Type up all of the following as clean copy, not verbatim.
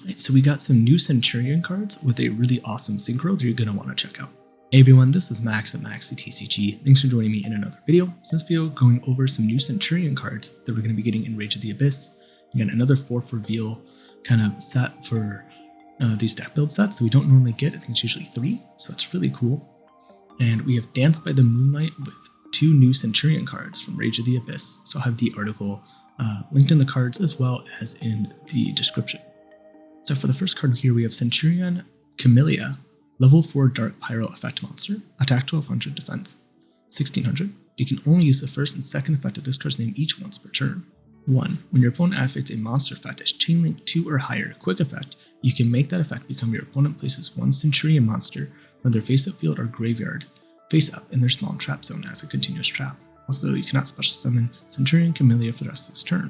Right, so we got some new Centur-Ion cards with a really awesome synchro that you're going to want to check out. Hey everyone, this is Max at MaxCTCG. Thanks for joining me in another video. In this video, going over some new Centur-Ion cards that we're going to be getting in Rage of the Abyss. Again, another 4th reveal kind of set for these deck build sets that we don't normally get. I think it's usually 3, so that's really cool. And we have Dance by the Moonlight with 2 new Centur-Ion cards from Rage of the Abyss. So I'll have the article linked in the cards as well as in the description. So for the first card here, we have Centur-Ion Cimelia, level 4 Dark Pyro effect monster, attack 1200, defense 1600. You can only use the first and second effect of this card's name each once per turn. 1. When your opponent activates a monster effect as Chain Link 2 or higher quick effect, you can make that effect become your opponent places 1 Centur-Ion monster from their face-up field or graveyard face up in their small trap zone as a continuous trap. Also, you cannot special summon Centur-Ion Cimelia for the rest of this turn.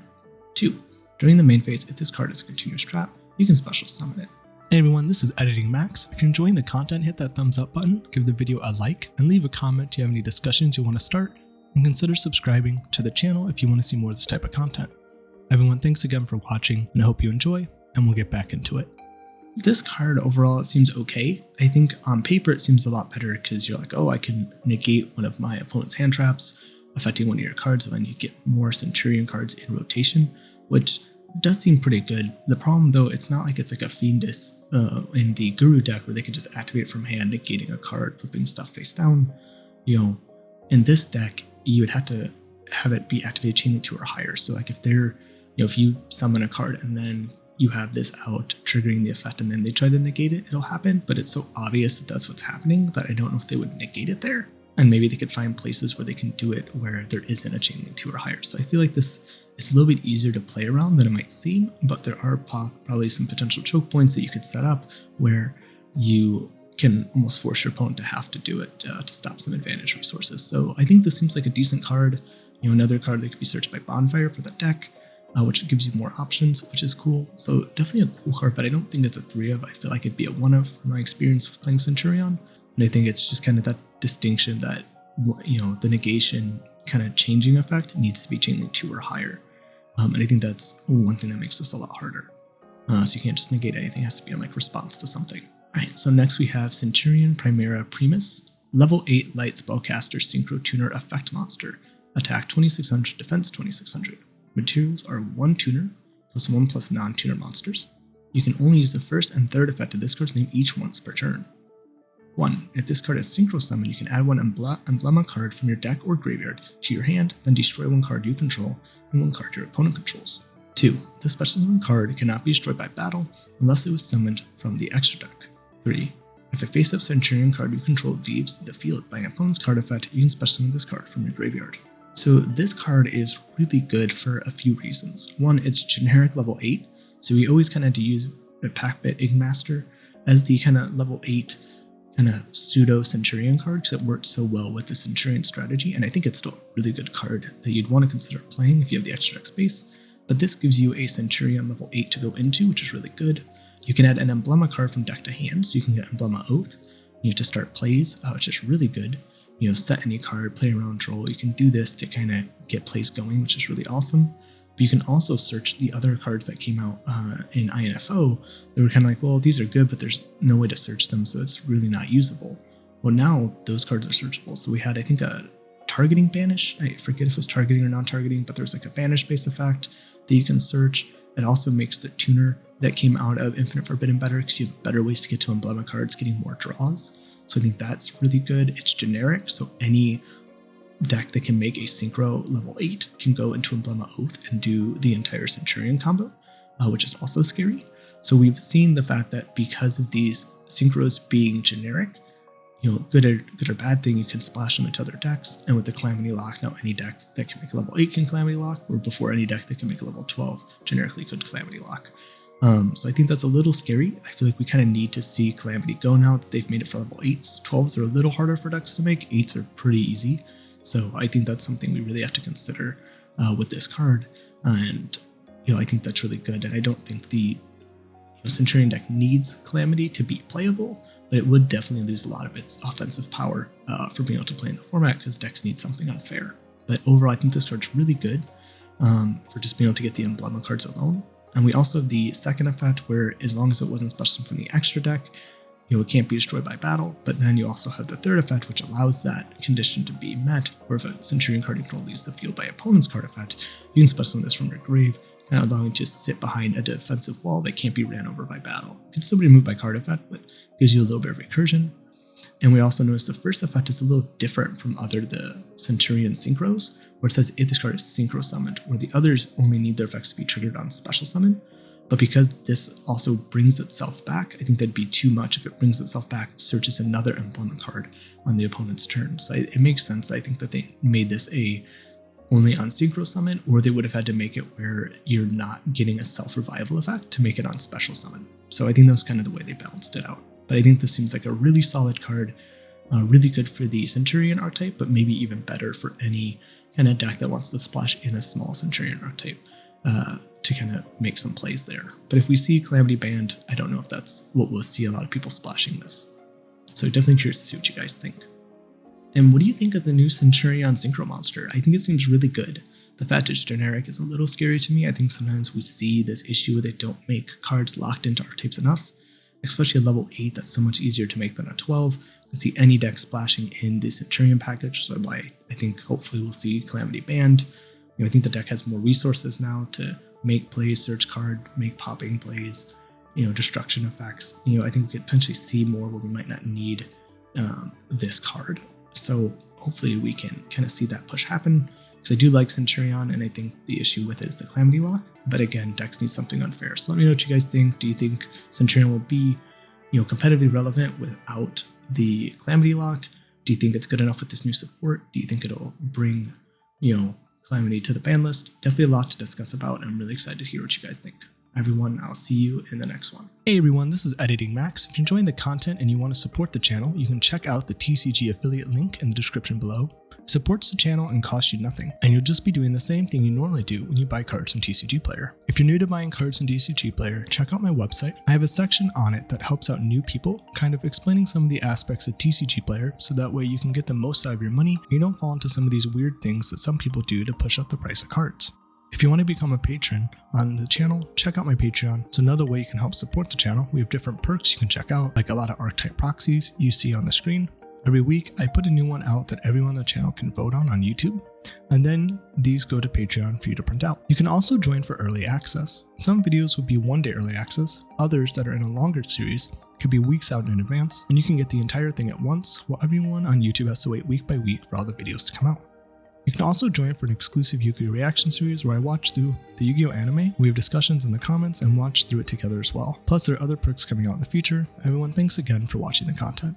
2. During the main phase, if this card is a continuous trap, you can special summon it. Hey everyone, this is Editing Max. If you're enjoying the content, hit that thumbs up button, give the video a like, and leave a comment if you have any discussions you want to start, and consider subscribing to the channel if you want to see more of this type of content. Everyone, thanks again for watching, and I hope you enjoy, and we'll get back into it. This card overall, it seems okay. I think on paper it seems a lot better because you're like, oh, I can negate one of my opponent's hand traps, affecting one of your cards, and then you get more Centur-Ion cards in rotation, which does seem pretty good. The problem though, it's not like it's like a Fiendus in the Guru deck where they can just activate from hand, negating a card, flipping stuff face down. You know, in this deck, you would have to have it be activated Chain Link 2 or higher. So like if they're, you know, if you summon a card and then you have this out triggering the effect and then they try to negate it, it'll happen, but it's so obvious that that's what's happening that I don't know if they would negate it there. And maybe they could find places where they can do it where there isn't a Chain Link 2 or higher. So I feel like this is a little bit easier to play around than it might seem, but there are probably some potential choke points that you could set up where you can almost force your opponent to have to do it to stop some advantage resources. So I think this seems like a decent card. You know, another card that could be searched by Bonfire for the deck, which gives you more options, which is cool. So definitely a cool card, but I don't think it's a 3 of. I feel like it'd be a 1 of from my experience with playing Centur-Ion. And I think it's just kind of that distinction that, you know, the negation kind of changing effect needs to be Chain Link 2 or higher. And I think that's one thing that makes this a lot harder. So you can't just negate anything, it has to be in like response to something. Alright, so next we have Centur-Ion Primera Primus, level 8 Light Spellcaster Synchro Tuner Effect Monster, attack 2600, defense 2600. Materials are 1 tuner plus 1+ non-tuner monsters. You can only use the first and third effect of this card's name each once per turn. 1. If this card is synchro summoned, you can add 1 emblema card from your deck or graveyard to your hand, then destroy 1 card you control and 1 card your opponent controls. 2. This special summon card cannot be destroyed by battle unless it was summoned from the extra deck. 3. If a face-up Centur-Ion card you control leaves the field by an opponent's card effect, you can special summon this card from your graveyard. So this card is really good for a few reasons. 1, it's generic level 8, so we always kind of had to use a Packbit Igmaster as the kind of level 8 kind of pseudo Centur-Ion card because it worked so well with the Centur-Ion strategy, and I think it's still a really good card that you'd want to consider playing if you have the extra deck space. But this gives you a Centur-Ion level 8 to go into, which is really good. You can add an emblema card from deck to hand, so you can get Emblema Oath. You have to start plays, which is really good. You know, set any card, play around troll. You can do this to kind of get plays going, which is really awesome. But you can also search the other cards that came out in INFO. They were kind of like, well, these are good, but there's no way to search them, so it's really not usable. Well, now those cards are searchable. So we had, I think, a targeting banish. I forget if it was targeting or non-targeting, but there's like a banish-based effect that you can search. It also makes the tuner that came out of Infinite Forbidden better because you have better ways to get to emblema cards, getting more draws. So I think that's really good. It's generic, so any deck that can make a synchro level 8 can go into Emblema Oath and do the entire Centur-Ion combo, which is also scary. So we've seen the fact that because of these synchros being generic, you know, good or bad thing, you can splash them into other decks. And with the Calamity Lock, now any deck that can make a level 8 can Calamity Lock, or before any deck that can make a level 12 generically could Calamity Lock. So I think that's a little scary. I feel like we kind of need to see Calamity go now that they've made it for level 8s. 12s are a little harder for decks to make, 8s are pretty easy. So I think that's something we really have to consider with this card. And, you know, I think that's really good. And I don't think the Centur-Ion deck needs Calamity to be playable, but it would definitely lose a lot of its offensive power for being able to play in the format because decks need something unfair. But overall, I think this card's really good for just being able to get the emblema cards alone. And we also have the second effect where as long as it wasn't special from the extra deck, it can't be destroyed by battle. But then you also have the third effect, which allows that condition to be met, where if a Centurion card you control leaves the field by opponent's card effect, you can special summon this from your grave, kind of allowing it to sit behind a defensive wall that can't be ran over by battle. It can still be removed by card effect, but gives you a little bit of recursion. And we also notice the first effect is a little different from the Centurion synchros, where it says if this card is synchro summoned, where the others only need their effects to be triggered on special summon. But because this also brings itself back, I think that'd be too much if it brings itself back, searches another emblem card on the opponent's turn. So it makes sense, I think, that they made this only on synchro summon, or they would have had to make it where you're not getting a self-revival effect to make it on special summon. So I think that was kind of the way they balanced it out. But I think this seems like a really solid card, really good for the Centurion archetype, but maybe even better for any kind of deck that wants to splash in a small Centurion archetype to kind of make some plays there. But if we see Calamity Band, I don't know if that's what we'll see a lot of people splashing this. So definitely curious to see what you guys think. And what do you think of the new Centur-Ion Synchro monster? I think it seems really good. The fact it's generic is a little scary to me. I think sometimes we see this issue where they don't make cards locked into archetypes enough, especially at level 8, that's so much easier to make than a 12. I see any deck splashing in the Centurion package, so why I think hopefully we'll see Calamity Band. I think the deck has more resources now to make plays, search card, make popping plays, destruction effects. I think we could potentially see more where we might not need this card. So hopefully we can kind of see that push happen, because I do like Centur-Ion, and I think the issue with it is the Calamity lock. But again, decks need something unfair. So let me know what you guys think. Do you think Centur-Ion will be, competitively relevant without the Calamity lock? Do you think it's good enough with this new support? Do you think it'll bring, Calamity to the ban list? Definitely a lot to discuss about, and I'm really excited to hear what you guys think. Everyone, I'll see you in the next one. Hey everyone, this is Editing Max. If you're enjoying the content and you want to support the channel, you can check out the TCG affiliate link in the description below. It supports the channel and costs you nothing, and you'll just be doing the same thing you normally do when you buy cards from TCG Player. If you're new to buying cards in TCG Player, check out my website. I have a section on it that helps out new people, kind of explaining some of the aspects of TCG Player, so that way you can get the most out of your money and you don't fall into some of these weird things that some people do to push up the price of cards. If you want to become a patron on the channel, check out my Patreon. It's another way you can help support the channel. We have different perks you can check out, like a lot of archetype proxies you see on the screen. Every week, I put a new one out that everyone on the channel can vote on YouTube, and then these go to Patreon for you to print out. You can also join for early access. Some videos will be 1 day early access, others that are in a longer series could be weeks out in advance, and you can get the entire thing at once, while everyone on YouTube has to wait week by week for all the videos to come out. You can also join for an exclusive Yu-Gi-Oh! Reaction series where I watch through the Yu-Gi-Oh! Anime, we have discussions in the comments, and watch through it together as well. Plus, there are other perks coming out in the future. Everyone, thanks again for watching the content.